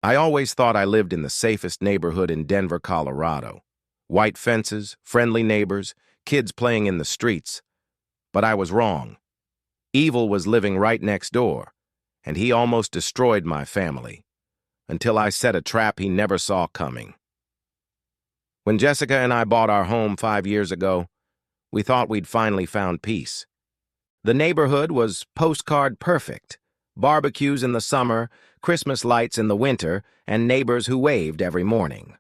I always thought I lived in the safest neighborhood in Denver, Colorado. White fences, friendly neighbors, kids playing in the streets. But I was wrong. Evil was living right next door, and he almost destroyed my family, until I set a trap he never saw coming. When Jessica and I bought our home 5 years ago, we thought we'd finally found peace. The neighborhood was postcard perfect. Barbecues in the summer, Christmas lights in the winter, and neighbors who waved every morning.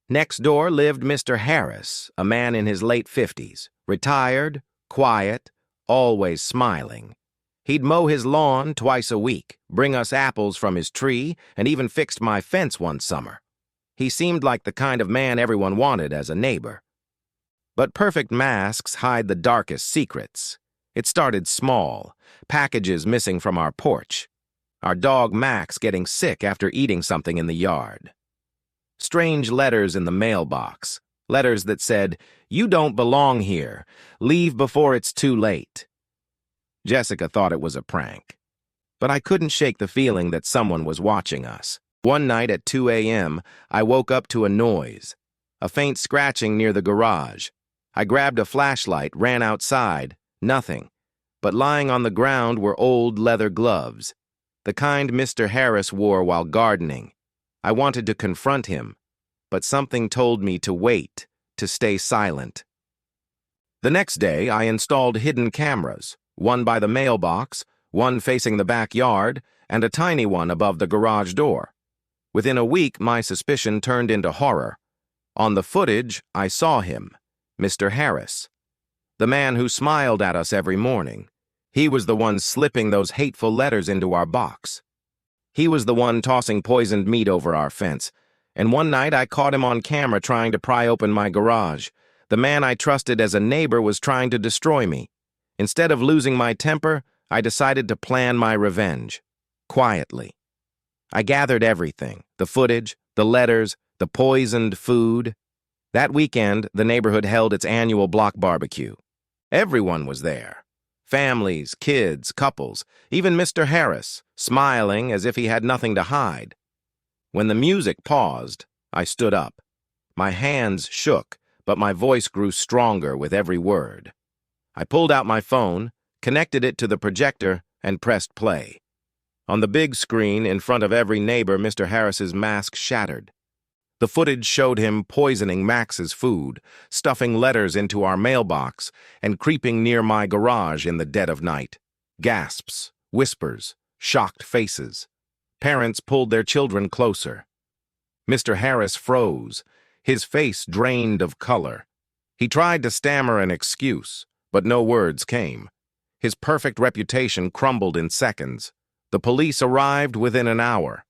Next door lived Mr. Harris, a man in his late 50s, retired, quiet, always smiling. He'd mow his lawn twice a week, bring us apples from his tree, and even fixed my fence one summer. He seemed like the kind of man everyone wanted as a neighbor. But perfect masks hide the darkest secrets. It started small, packages missing from our porch. Our dog Max getting sick after eating something in the yard. Strange letters in the mailbox. Letters that said, "You don't belong here. Leave before it's too late." Jessica thought it was a prank. But I couldn't shake the feeling that someone was watching us. One night at 2 a.m., I woke up to a noise. A faint scratching near the garage. I grabbed a flashlight, ran outside. Nothing. But lying on the ground were old leather gloves. The kind Mr. Harris wore while gardening. I wanted to confront him, but something told me to wait, to stay silent. The next day, I installed hidden cameras, one by the mailbox, one facing the backyard, and a tiny one above the garage door. Within a week, my suspicion turned into horror. On the footage, I saw him, Mr. Harris, the man who smiled at us every morning. He was the one slipping those hateful letters into our box. He was the one tossing poisoned meat over our fence. And one night I caught him on camera trying to pry open my garage. The man I trusted as a neighbor was trying to destroy me. Instead of losing my temper, I decided to plan my revenge. Quietly. I gathered everything, the footage, the letters, the poisoned food. That weekend, the neighborhood held its annual block barbecue. Everyone was there. Families, kids, couples, even Mr. Harris, smiling as if he had nothing to hide. When the music paused, I stood up. My hands shook, but my voice grew stronger with every word. I pulled out my phone, connected it to the projector, and pressed play. On the big screen in front of every neighbor, Mr. Harris's mask shattered. The footage showed him poisoning Max's food, stuffing letters into our mailbox, and creeping near my garage in the dead of night. Gasps, whispers, shocked faces. Parents pulled their children closer. Mr. Harris froze, his face drained of color. He tried to stammer an excuse, but no words came. His perfect reputation crumbled in seconds. The police arrived within an hour.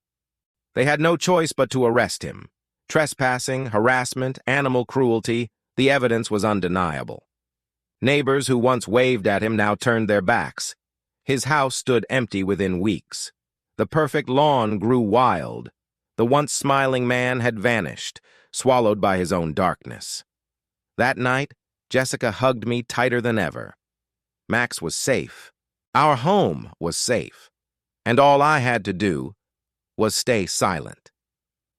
They had no choice but to arrest him. Trespassing, harassment, animal cruelty, the evidence was undeniable. Neighbors who once waved at him now turned their backs. His house stood empty within weeks. The perfect lawn grew wild. The once smiling man had vanished, swallowed by his own darkness. That night, Jessica hugged me tighter than ever. Max was safe. Our home was safe. And all I had to do was stay silent.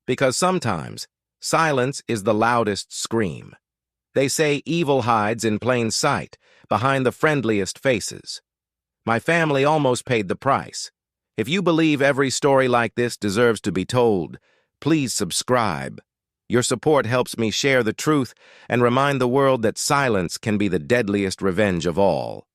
Because sometimes, silence is the loudest scream. They say evil hides in plain sight, behind the friendliest faces. My family almost paid the price. If you believe every story like this deserves to be told, please subscribe. Your support helps me share the truth and remind the world that silence can be the deadliest revenge of all.